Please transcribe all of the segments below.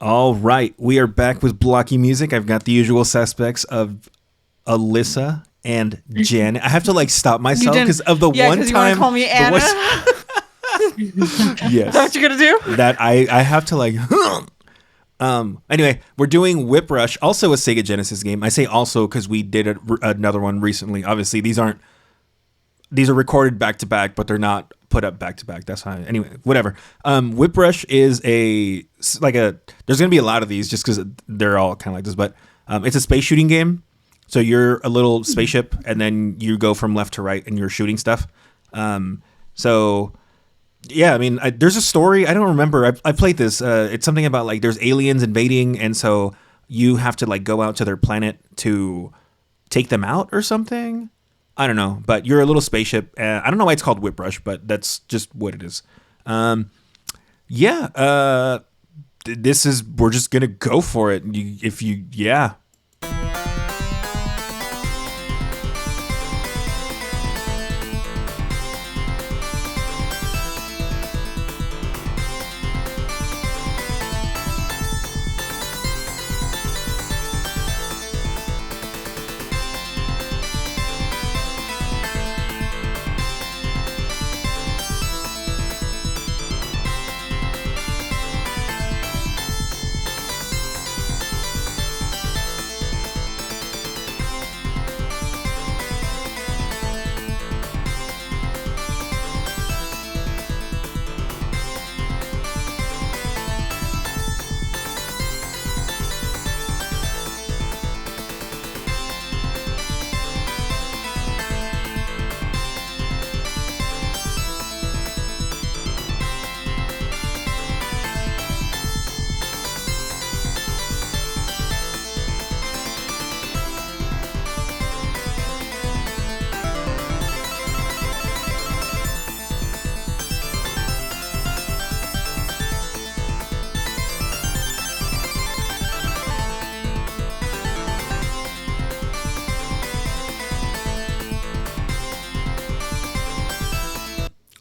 All right, we are back with Blocky Music. I've got the usual suspects of Alyssa and Jen. I have to like stop You myself didn't. because of the Yeah, one because you want to time. call me The Anna. one, Is that yes, what you're gonna do? that I have to like. Anyway, we're doing Whip Rush, also a Sega Genesis game. I say also because we did another one recently. Obviously, these are recorded back to back, but they're not put up back to back. That's how. Anyway, whatever. Whip Rush is like a. There's gonna be a lot of these just because they're all kind of like this, but it's a space shooting game. So you're a little spaceship, and then you go from left to right, and you're shooting stuff. So yeah, I mean, there's a story. I don't remember. I played this. It's something about like there's aliens invading, and so you have to like go out to their planet to take them out or something. I don't know, but you're a little spaceship. I don't know why it's called Whip Rush, but that's just what it is. Yeah, this is. We're just gonna go for it. Yeah.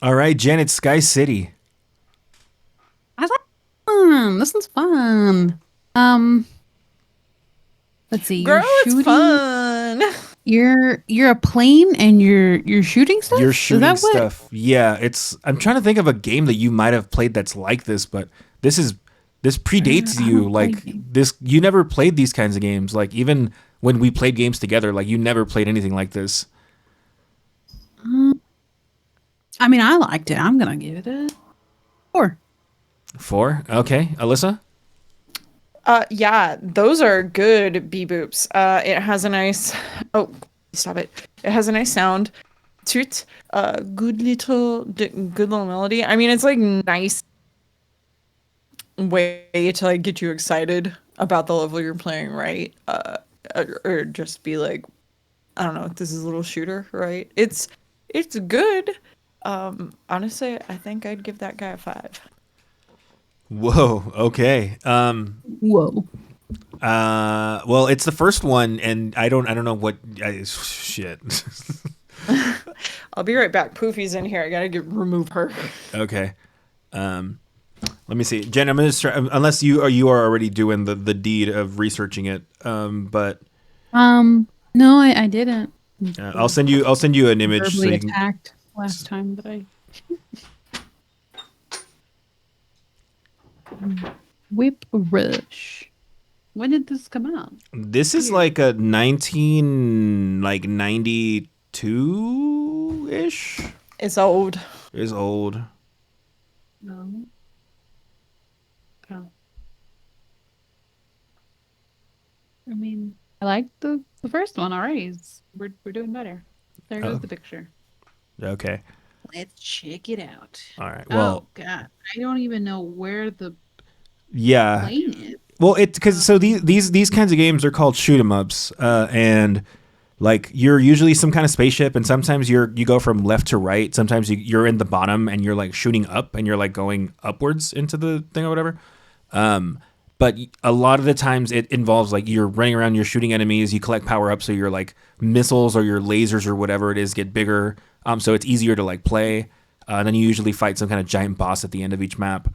All right, Janet, Sky City. I was like, this one's fun. Um, let's see. Girl, You're it's shooting. fun. You're a plane and you're shooting stuff. You're Is shooting that what? stuff. Yeah, it's. I'm trying to think of a game that you might have played that's like this, but this predates I you. don't play Like games. this, you never played these kinds of games. Like even when we played games together, like you never played anything like this. I mean, I liked it. I'm gonna give it a 4. 4. Okay, Alyssa. Yeah, those are good bee boops. It has a nice. Oh, stop it! It has a nice sound to it. Good little melody. I mean, it's like nice way to like get you excited about the level you're playing, right? Or just be like, I don't know, this is a little shooter, right? It's good. Honestly, I think I'd give that guy a 5. Whoa. Okay. Whoa. Well, it's the first one, and I don't know what. Shit. I'll be right back. Poofy's in here. I gotta remove her. Okay. Let me see, Jen. I'm gonna start, unless you are already doing the deed of researching it. But No, I didn't. I'll send you an image so Verbally you can. attacked last time that I. Whip Rush. When did this come out? This is like a 1992 ish. It's old. Is old. No. Oh. I mean, I like the first one already. We're doing better. There goes the picture. Okay. Let's check it out. All right. Well. Oh God, I don't even know where the Yeah. plane is. Well, it's because so these kinds of games are called shoot 'em ups, and like you're usually some kind of spaceship, and sometimes you go from left to right. Sometimes you're in the bottom, and you're like shooting up, and you're like going upwards into the thing or whatever. But a lot of the times it involves like you're running around, you're shooting enemies, you collect power ups, so your like missiles or your lasers or whatever it is get bigger. So it's easier to like play. And then you usually fight some kind of giant boss at the end of each map.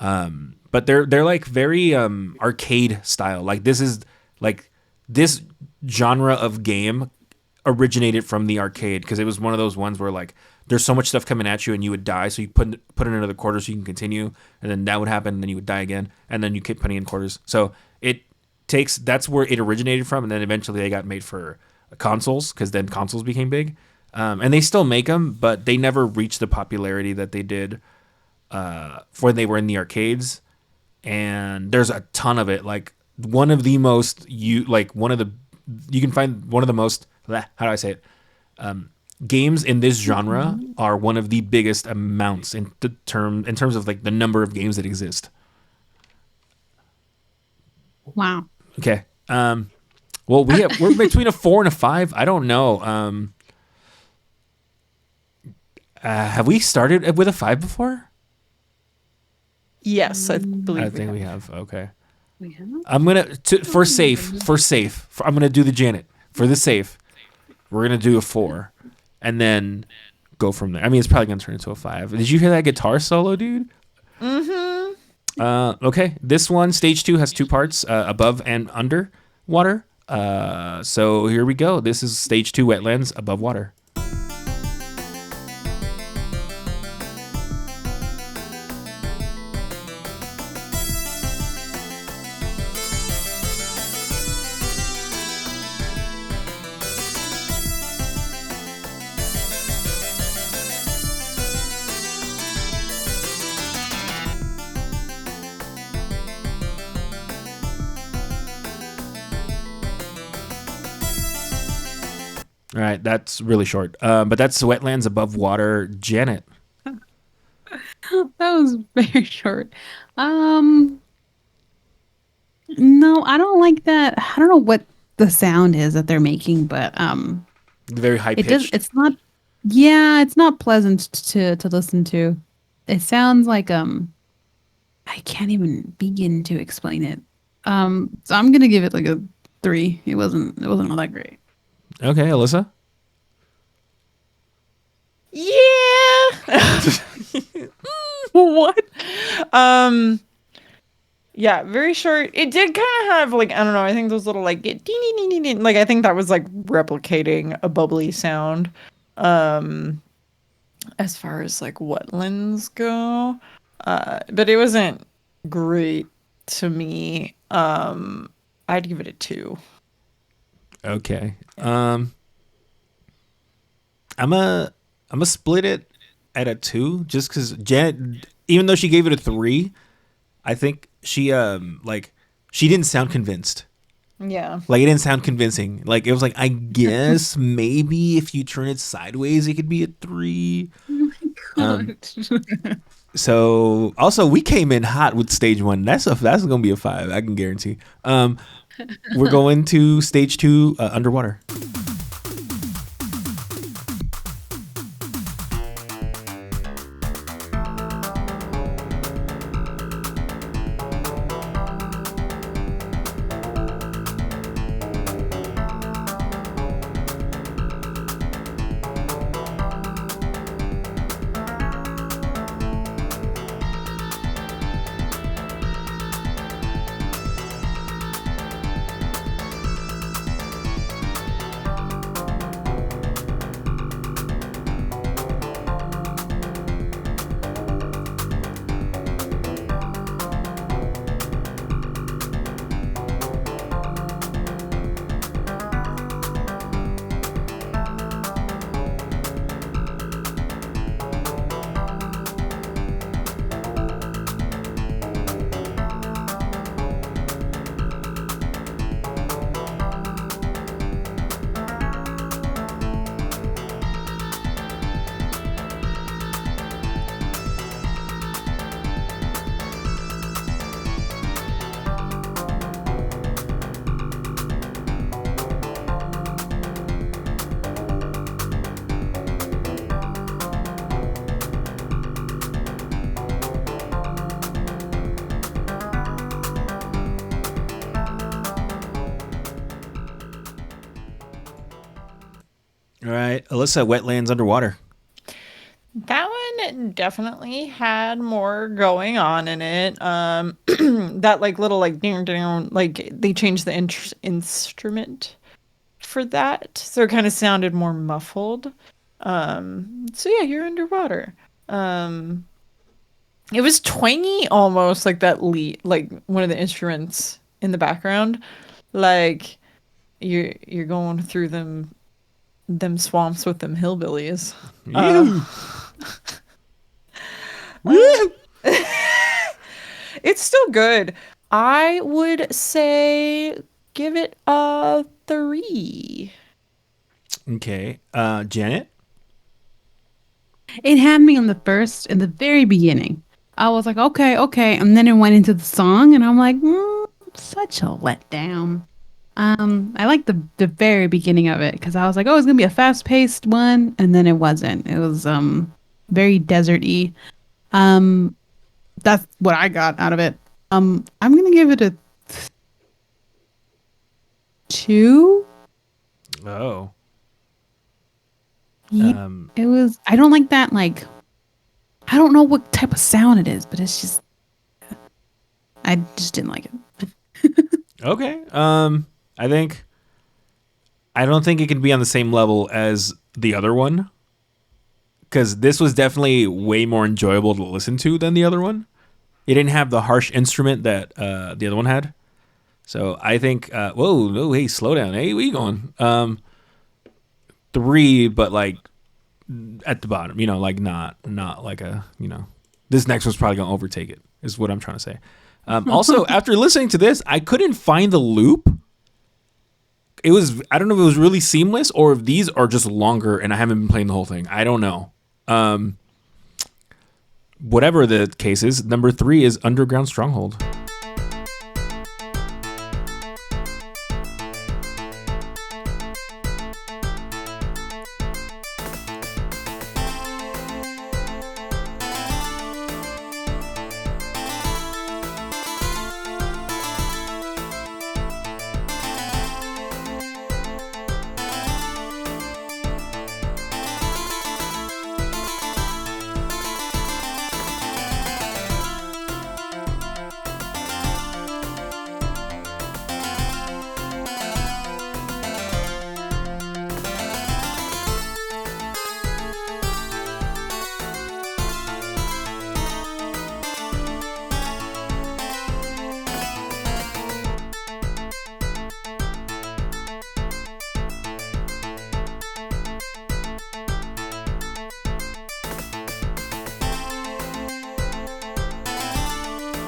But they're like very arcade style. Like this genre of game originated from the arcade because it was one of those ones where like there's so much stuff coming at you and you would die, so you put in another quarter so you can continue, and then that would happen, and then you would die again, and then you keep putting in quarters. So that's where it originated from, and then eventually they got made for consoles because then consoles became big, and they still make them, but they never reached the popularity that they did when they were in the arcades. And there's a ton of it. Like one of the most you can find one of the most, how do I say it? Games in this genre are one of the biggest amounts in terms of like the number of games that exist. Wow. Okay. Well, we're between a 4 and a 5. I don't know. Have we started with a 5 before? Yes, I believe. I think we have. Okay. We have? I'm gonna for safe. I'm gonna do the Janet for the safe. We're gonna do a 4, and then go from there. I mean, it's probably gonna turn into a 5. Did you hear that guitar solo, dude? Mm-hmm. Okay. This one, stage 2, has 2 parts: above and under water. So here we go. This is stage 2, wetlands above water. All right, that's really short. But that's wetlands above water. Janet. That was very short. No, I don't like that. I don't know what the sound is that they're making, but Very high it pitched. it's not. Yeah, it's not pleasant to listen to. It sounds like I can't even begin to explain it. So I'm gonna give it like a 3. It wasn't all that great. Okay, Alyssa. Yeah. What? Yeah, very short. It did kind of have like, I don't know, I think those little like ding ding ding ding ding, like I think that was like replicating a bubbly sound. As far as like wetlands go. But it wasn't great to me. I'd give it a 2. Okay. I'm a split it at a 2 just because Janet, even though she gave it a 3, I think she she didn't sound convinced. Yeah. Like it didn't sound convincing. Like it was like, I guess maybe if you turn it sideways, it could be a 3. So also we came in hot with stage 1. That's gonna be a 5. I can guarantee. We're going to stage 2, underwater. All right, Alyssa, wetlands underwater. That definitely had more going on in it. That like little like ding, ding, like they changed the instrument for that, so it kind of sounded more muffled. So yeah, you're underwater. Um, it was twangy almost like that lead, like one of the instruments in the background, like you're going through them swamps with them hillbillies. You. Uh, it's still good. I would say give it a 3. Okay. Janet. It had me on the first, in the very beginning. I was like, okay, okay. And then it went into the song, and I'm like, such a letdown. I like the very beginning of it because I was like, oh, it's gonna be a fast paced one, and then it wasn't. It was very desert-y. Um, that's what I got out of it. I'm gonna give it a 2. Oh. Yeah, it was. I don't like that. Like, I don't know what type of sound it is, but it's just. I just didn't like it. Okay. I don't think it can be on the same level as the other one, because this was definitely way more enjoyable to listen to than the other one. It didn't have the harsh instrument that the other one had. So I think, whoa, no, hey, slow down. Hey, where you going? 3, but like at the bottom, like not like a, this next one's probably going to overtake it, is what I'm trying to say. Also, after listening to this, I couldn't find the loop. It was, I don't know if it was really seamless or if these are just longer and I haven't been playing the whole thing. I don't know. Whatever the case is, number 3 is Underground Stronghold.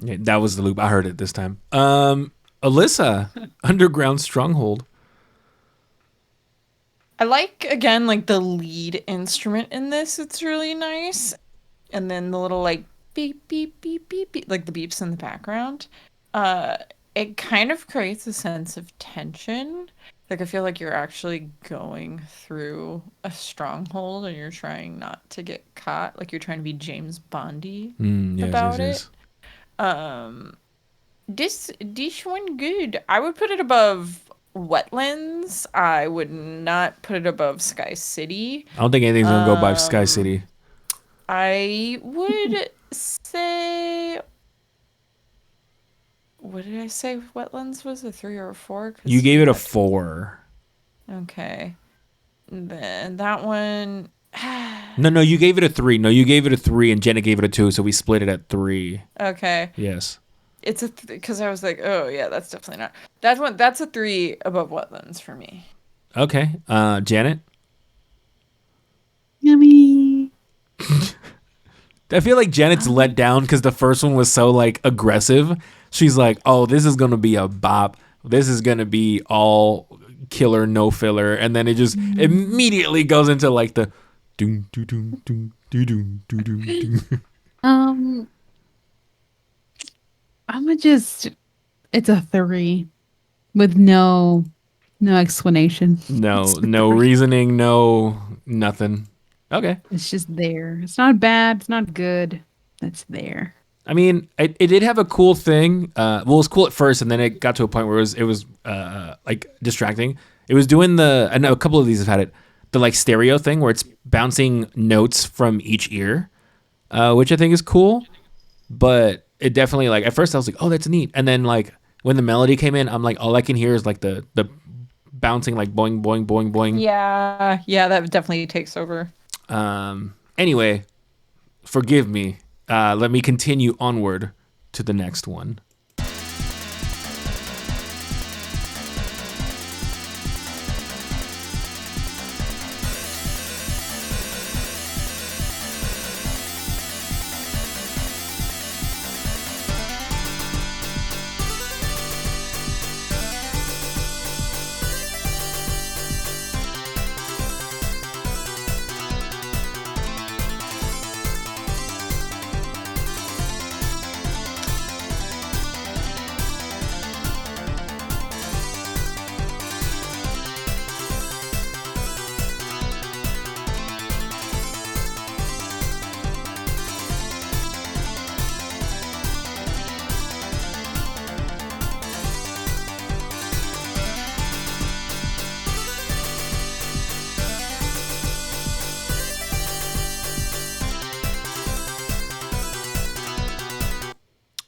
Yeah, that was the loop. I heard it this time. Alyssa, Underground Stronghold. I like again like the lead instrument in this. It's really nice, and then the little like beep beep beep beep beep, like the beeps in the background. Uh, it kind of creates a sense of tension. Like I feel like you're actually going through a stronghold and you're trying not to get caught. Like you're trying to be James Bondy Yes, about yes. it. Um, this one good. I would put it above Wetlands. I would not put it above Sky City. I don't think anything's gonna go by Sky City. I would say, what did I say? Wetlands was a 3 or a 4? You gave it a 4. Okay. Then that one. No, you gave it a 3. No, you gave it a 3, and Jenna gave it a 2, so we split it at 3. Okay. Yes. It's a because I was like, oh yeah, that's definitely not that one. That's a 3 above Wetlands for me. Okay. Janet. Yummy. I feel like Janet's let down because the first one was so like aggressive. She's like, oh, this is gonna be a bop. This is gonna be all killer, no filler, and then it just immediately goes into like the doom doom doom doom doom doom doom doom. I'm gonna just. It's a 3, with no explanation. No reasoning, no nothing. Okay. It's just there. It's not bad. It's not good. It's there. I mean, it did have a cool thing. Well, it was cool at first, and then it got to a point where it was like distracting. It was doing I know a couple of these have had it, the like stereo thing where it's bouncing notes from each ear. which I think is cool. But it definitely like at first I was like, oh, that's neat, and then like when the melody came in, I'm like, all I can hear is like the bouncing like boing boing boing boing. Yeah, yeah, that definitely takes over. Anyway, forgive me. Let me continue onward to the next one.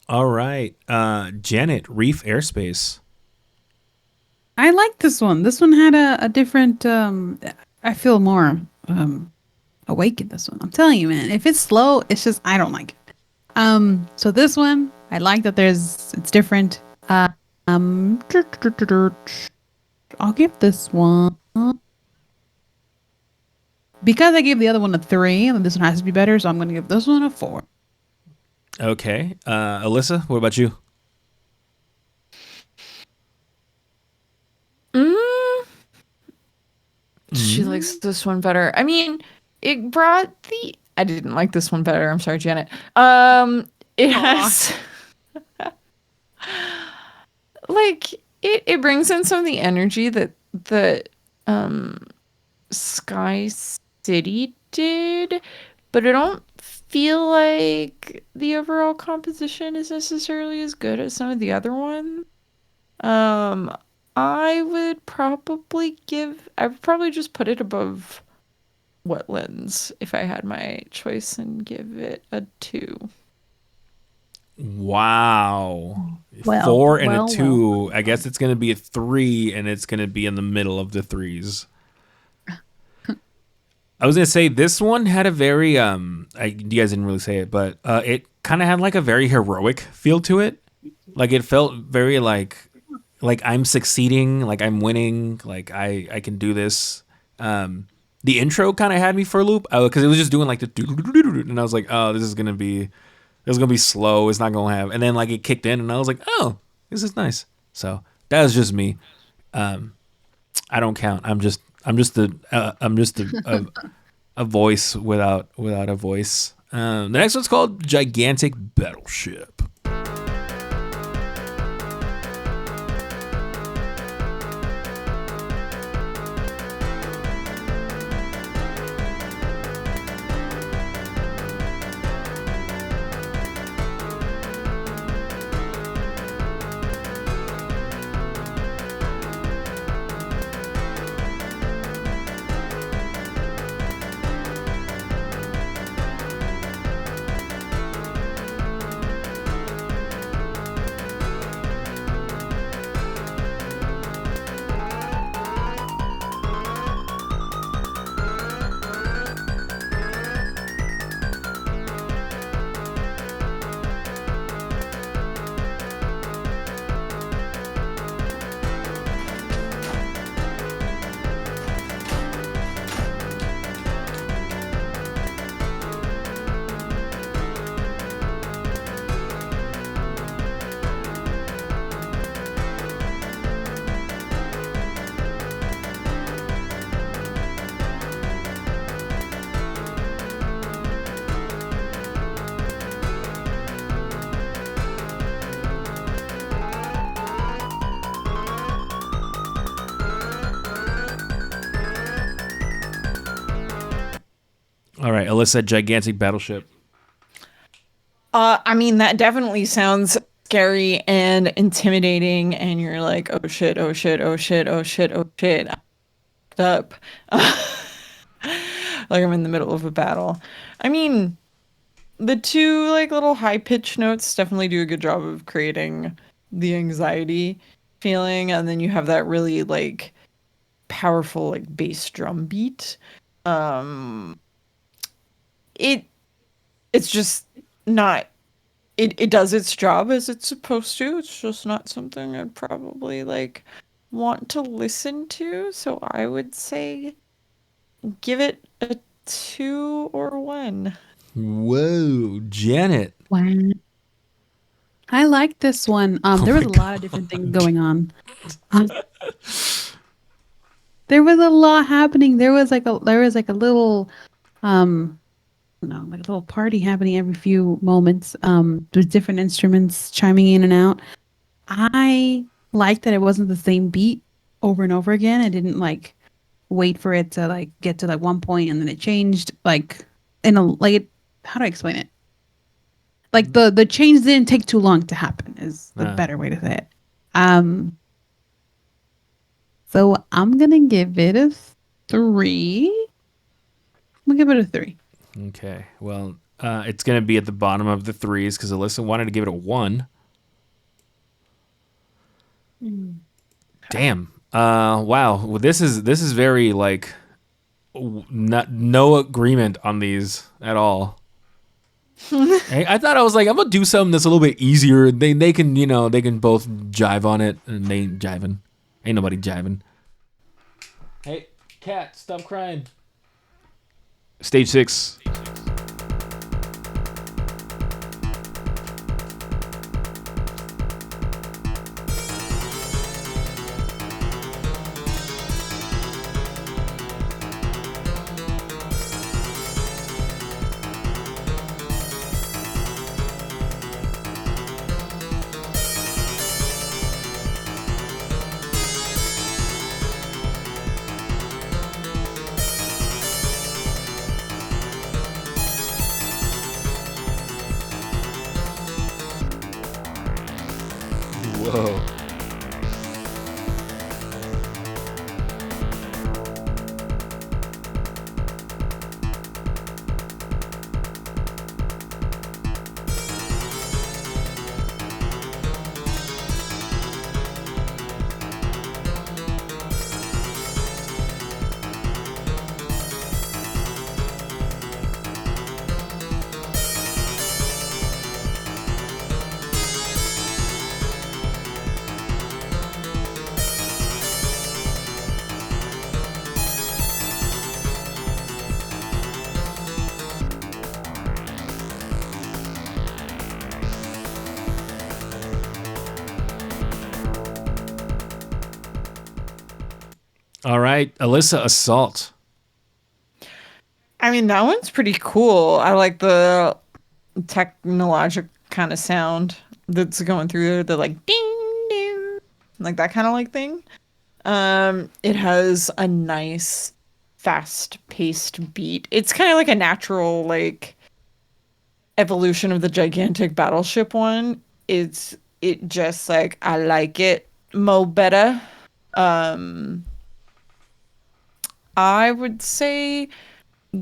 All right, Janet, Reef Airspace. I like this one. This one had a different. I feel more awake in this one. I'm telling you, man. If it's slow, it's just I don't like it. So this one, I like that it's different. Um, I'll give this one because I gave the other one a 3, and this one has to be better. So I'm gonna give this one a 4. Okay, Alyssa, what about you? Mm, she likes this one better. I mean, it brought the. I didn't like this one better. I'm sorry, Janet. It Aw. has like it brings in some of the energy that um Sky City did, but I don't feel like the overall composition is necessarily as good as some of the other ones. Um, I would probably just put it above Wetlands if I had my choice and give it a 2. Wow. Well, 4 and a well, well. 2. I guess it's going to be a 3, and it's going to be in the middle of the threes. I was going to say this one had a very you guys didn't really say it, but it kind of had like a very heroic feel to it. Like it felt very like I'm succeeding, like I'm winning, like I can do this. The intro kind of had me for a loop because it was just doing like the and I was like, oh, this is gonna be slow. It's not gonna have. And then like it kicked in, and I was like, oh, this is nice. So that was just me. I don't count. I'm just a voice without a voice. The next one's called Gigantic Battleship. All right, Alyssa, Gigantic Battleship. I mean, that definitely sounds scary and intimidating, and you're like, oh shit, oh shit, oh shit, oh shit, oh shit, I fucked up. Like I'm in the middle of a battle. I mean, the two like little high pitched notes definitely do a good job of creating the anxiety feeling, and then you have that really like powerful like bass drum beat. Um, it it's just not it does its job as it's supposed to. It's just not something I'd probably like want to listen to. So I would say give it a 2 or 1. Whoa, Janet. Wow. I like this one. Oh There my was a lot of different things God. going on. Um, there was a lot happening. There was like a little no, like a little party happening every few moments. With different instruments chiming in and out. I liked that it wasn't the same beat over and over again. I didn't like wait for it to like get to like one point and then it changed like in a like it, how do I explain it? Like the change didn't take too long to happen is the Ah, better way to say it. Um so I'm gonna give it a 3. I'm gonna give it a 3. okay. Well, it's gonna be at the bottom of the threes because Alyssa wanted to give it a 1. Damn. Wow. Well, this is very like no agreement on these at all. Hey, I thought I was like I'm gonna do something that's a little bit easier. They can they can both jive on it and they ain't jiving. Ain't nobody jiving. Hey, cat, stop crying. Stage 6. Whoa. All right, Alyssa, Assault. I mean, that one's pretty cool. I like the technologic kind of sound that's going through there, the like ding ding, like that kind of like thing. It has a nice fast-paced beat. It's kind of like a natural like evolution of the gigantic battleship one. It just like I like it mo better. Um I would say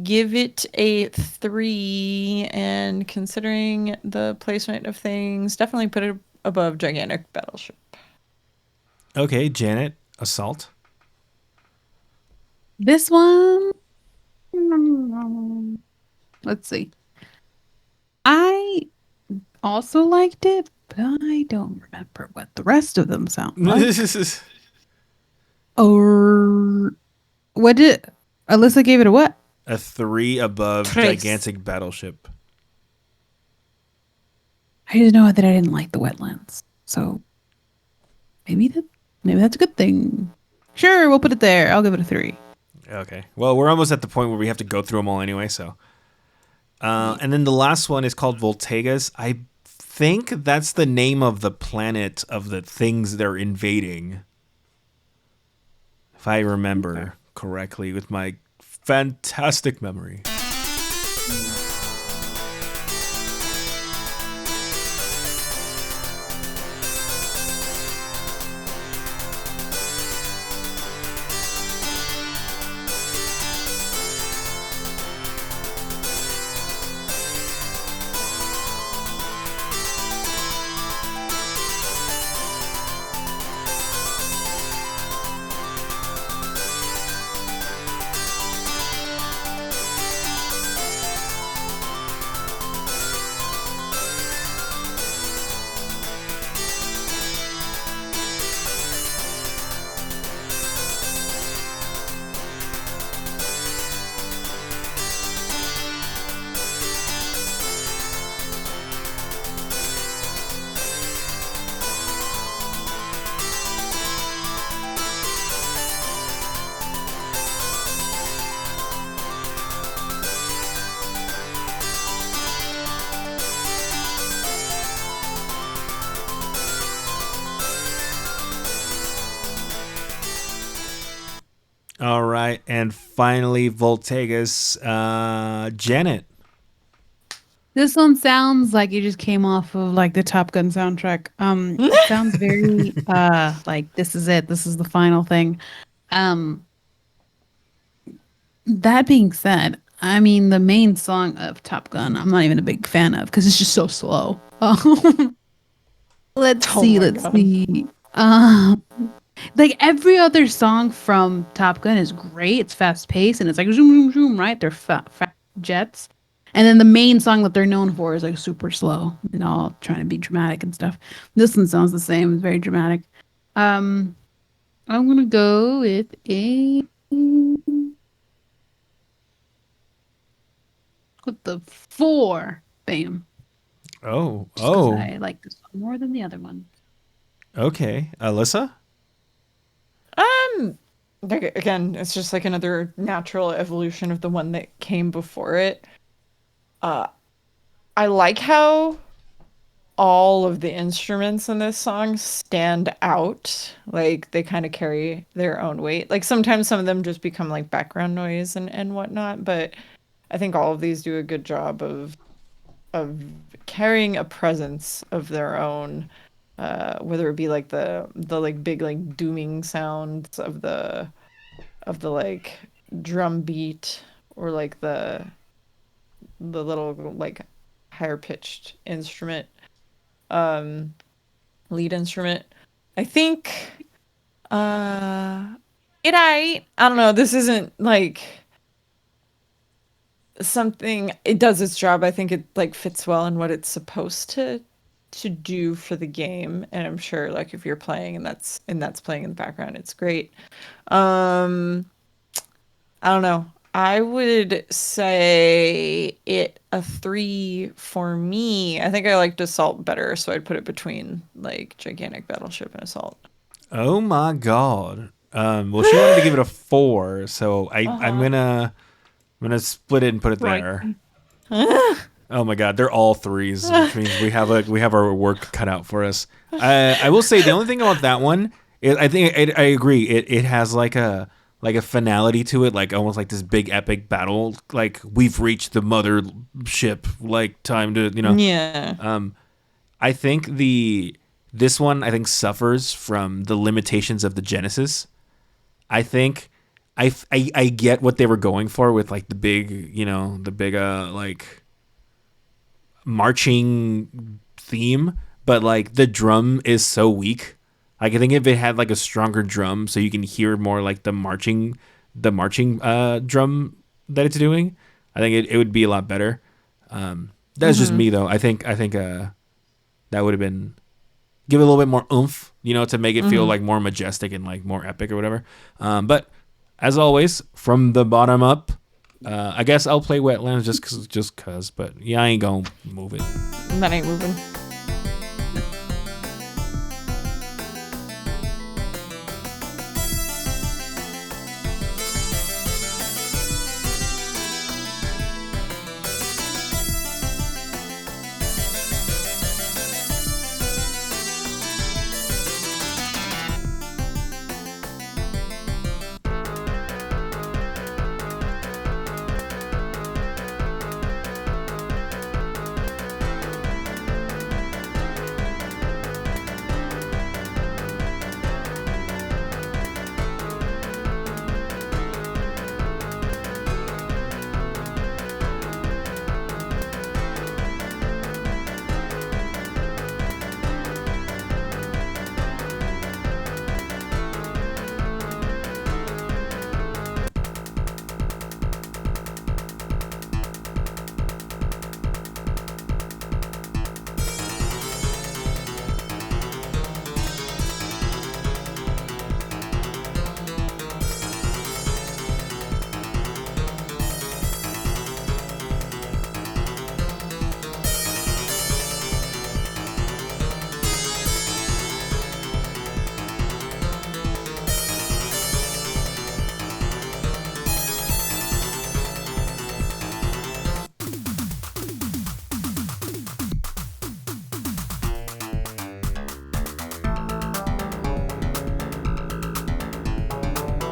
give it a 3, and considering the placement of things, definitely put it above gigantic battleship. Okay, Janet, Assault. This one, let's see. I also liked it, but I don't remember what the rest of them sound like. Or what did Alyssa gave it a what? A 3 above Trace. gigantic battleship. I just know that I didn't like the wetlands. So maybe that's a good thing. Sure, we'll put it there. I'll give it a 3. Okay. Well, we're almost at the point where we have to go through them all anyway, so. And then the last one is called Voltegas. I think that's the name of the planet of the things they're invading. If I remember correctly with my fantastic memory. All right, and finally, Voltega's Janet. This one sounds like it just came off of like the Top Gun soundtrack. It sounds very like this is it. This is the final thing. Um, that being said, I mean the main song of Top Gun, I'm not even a big fan of because it's just so slow. Let's Oh see, my let's god. see. Um, like every other song from Top Gun is great. It's fast paced and it's like zoom zoom zoom, right? They're fast jets. And then the main song that they're known for is like super slow and all trying to be dramatic and stuff. This one sounds the same. It's very dramatic. Um, I'm gonna go with a with the 4. Bam. Oh, Just because oh, I like this one more than the other one. okay. Alyssa? Um, like, again, it's just like another natural evolution of the one that came before it. Uh, I like how all of the instruments in this song stand out. Like they kind of carry their own weight. Like sometimes some of them just become like background noise and whatnot, but I think all of these do a good job of carrying a presence of their own. Whether it be like the like big like dooming sounds of the like drum beat or like the little like higher pitched instrument um lead instrument. I think uh I don't know, this isn't like something, it does its job. I think it like fits well in what it's supposed to do for the game, and I'm sure like if you're playing and that's playing in the background, it's great. Um I don't know. I would say it a 3 for me. I think I liked Assault better, so I'd put it between like Gigantic Battleship and Assault. Oh my god. Well, she wanted to give it a 4, so I'm Uh-huh. gonna split it and put it Right. there. Oh my god, they're all threes, which means we have our work cut out for us. I will say the only thing about that one is I agree. It has like a finality to it, like almost like this big epic battle. Like we've reached the mothership. Like time to Yeah. I think this one I think suffers from the limitations of the Genesis. I think I get what they were going for with like the big like marching theme, but like the drum is so weak. Like I think if it had like a stronger drum, so you can hear more like the marching drum that it's doing, I think it would be a lot better. That's just Mm-hmm. me though. I think that would have been give it a little bit more oomph, to make it feel Mm-hmm. like more majestic and like more epic or whatever. But as always, from the bottom up, I guess I'll play Wetlands just cause. But yeah, I ain't gonna move it. That ain't moving.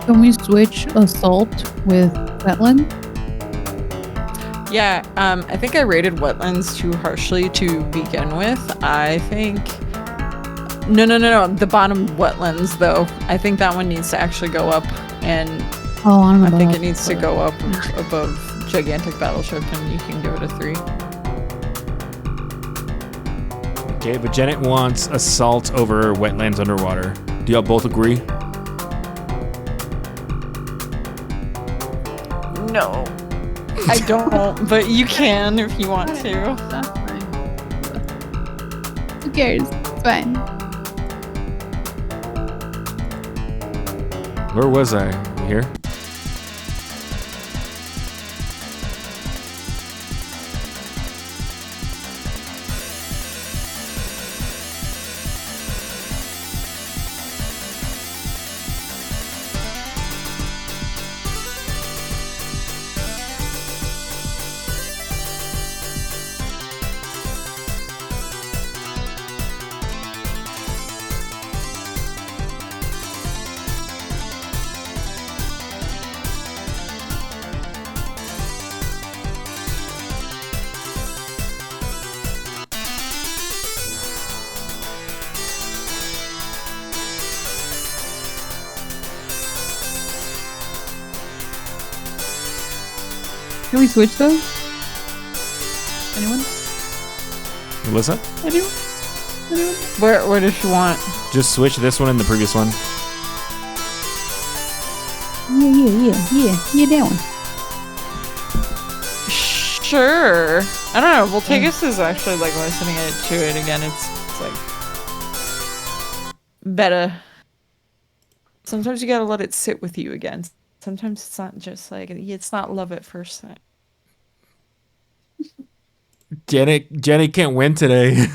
Can we switch assault with wetland? Yeah, I think I rated wetlands too harshly to begin with. I think no. The bottom wetlands though. I think that one needs to actually go up, and Oh, I don't know. I think it needs to go up above gigantic battleship, and you can give it a 3. Okay, but Janet wants assault over wetlands underwater. Do y'all both agree? No, I don't. But you can if you want to. That's fine. Who cares? It's fine. Where was I? Here? Can we switch those? Anyone? Alyssa? Anyone? Where does she want? Just switch this one and the previous one. Yeah, that one. Sure. I don't know. Voltagus is actually like listening to it again. It's like better. Sometimes you gotta let it sit with you again. Sometimes it's not just like it's not love at first sight. Janet can't win today.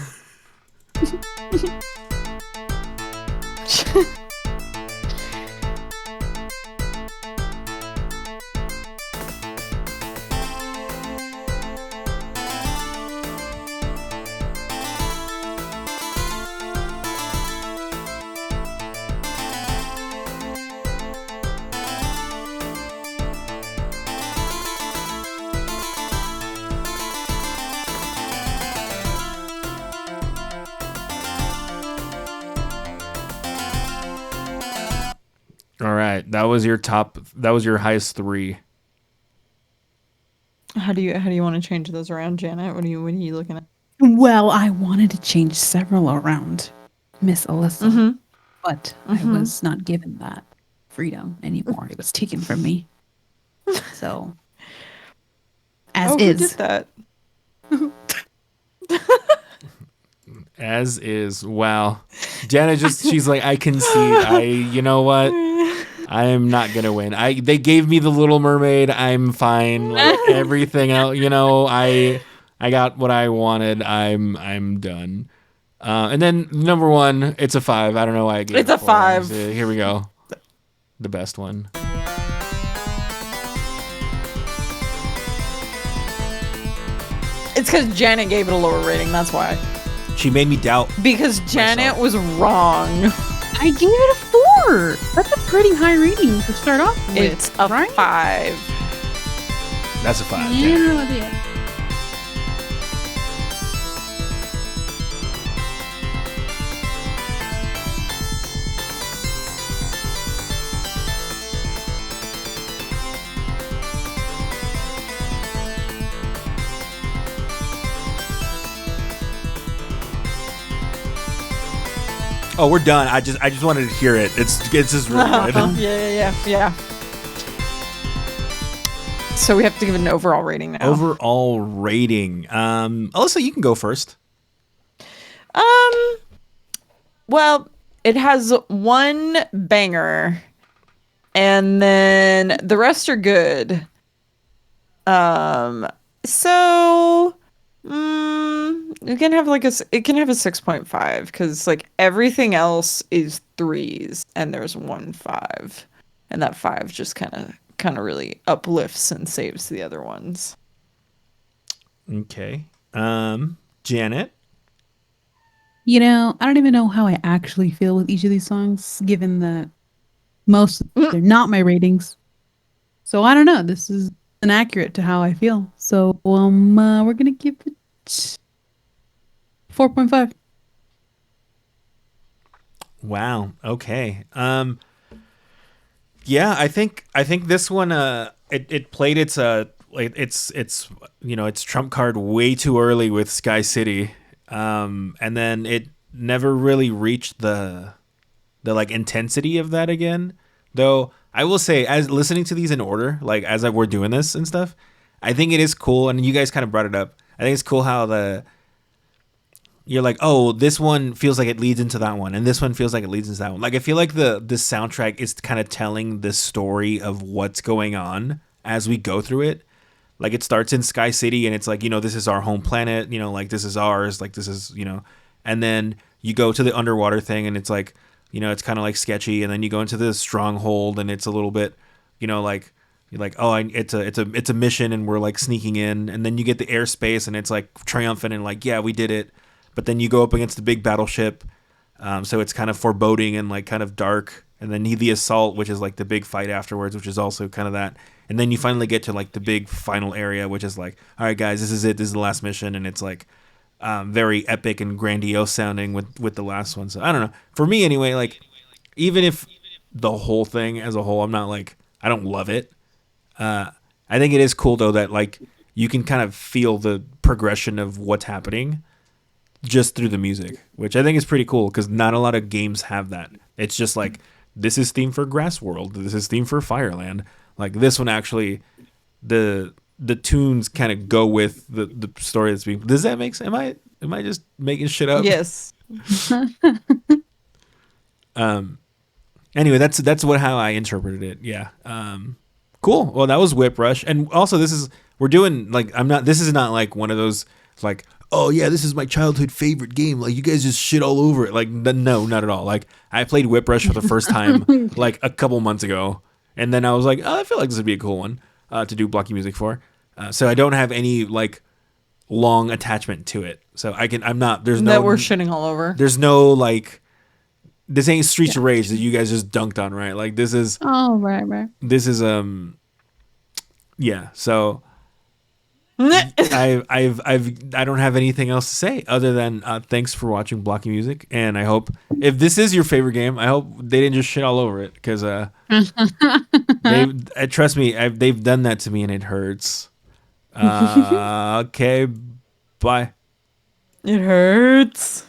All right, that was your highest 3. How do you want to change those around, Janet? What are you looking at? Well, I wanted to change several around Miss Alyssa, but I was not given that freedom anymore. It was taken from me. So, as is. Who did that? As is. Wow. Janet she's like, I concede. You know what? I am not going to win. They gave me the Little Mermaid. I'm fine. Like everything else, I got what I wanted. I'm done. And then number 1, it's a 5. I don't know why I gave It's a 5. So here we go. The best one. It's because Janet gave it a lower rating. That's why. She made me doubt. Because Janet was wrong. I gave it a 4. That's a pretty high rating to start off with. It's a 5. That's a 5. Yeah. Oh, we're done. I just wanted to hear it. It's just really good. Yeah. So we have to give it an overall rating now. Overall rating. Alyssa, you can go first. Well, it has 1 banger, and then the rest are good. So it can have a 6.5 because like everything else is 3s and there's 1 5, and that 5 just kind of really uplifts and saves the other ones. Okay. Janet. I don't even know how I actually feel with each of these songs, given that They're not my ratings. So I don't know. This is inaccurate to how I feel. So we're gonna give it 4.5. Wow. Okay. Yeah, I think this one it played its like it's its trump card way too early with Sky City. And then it never really reached the like intensity of that again. Though I will say, as listening to these in order, like as we're doing this and stuff, I think it is cool, and you guys kind of brought it up. I think it's cool how you're like, oh, this one feels like it leads into that one, and this one feels like it leads into that one. Like I feel like the soundtrack is kind of telling the story of what's going on as we go through it. Like it starts in Sky City, and it's like, this is our home planet, like this is ours, like this is, and then you go to the underwater thing, and it's like, it's kind of like sketchy, and then you go into the stronghold, and it's a little bit, like you're like, oh, it's a mission, and we're like sneaking in, and then you get the airspace, and it's like triumphant, and like, yeah, we did it. But then you go up against the big battleship, so it's kind of foreboding and like kind of dark. And then the assault, which is like the big fight afterwards, which is also kind of that. And then you finally get to like the big final area, which is like, all right, guys, this is it. This is the last mission, and it's like very epic and grandiose sounding with the last one. So I don't know. For me, anyway, like even if the whole thing as a whole, I'm not like I don't love it. I think it is cool though that like you can kind of feel the progression of what's happening just through the music, which I think is pretty cool because not a lot of games have that. It's just like, this is theme for Grass World, this is theme for Fireland. Like this one actually, the tunes kind of go with the story that's being. Does that make sense? Am I just making shit up? Yes. Anyway, that's how I interpreted it. Yeah. Cool. Well, that was Whip Rush, and also we're doing like this is not like one of those like, oh yeah, this is my childhood favorite game. Like you guys just shit all over it. Like no, not at all. Like I played Whip Rush for the first time like a couple months ago, and then I was like, oh, I feel like this would be a cool one to do blocky music for. So I don't have any like long attachment to it. So I'm not. There's no that we're shitting all over. There's no like. This ain't Streets of Rage that you guys just dunked on, right? Like this is. Oh right. This is yeah. So. I don't have anything else to say other than thanks for watching Blocky Music, and I hope if this is your favorite game, I hope they didn't just shit all over it because trust me, they've done that to me and it hurts. Okay, bye. It hurts.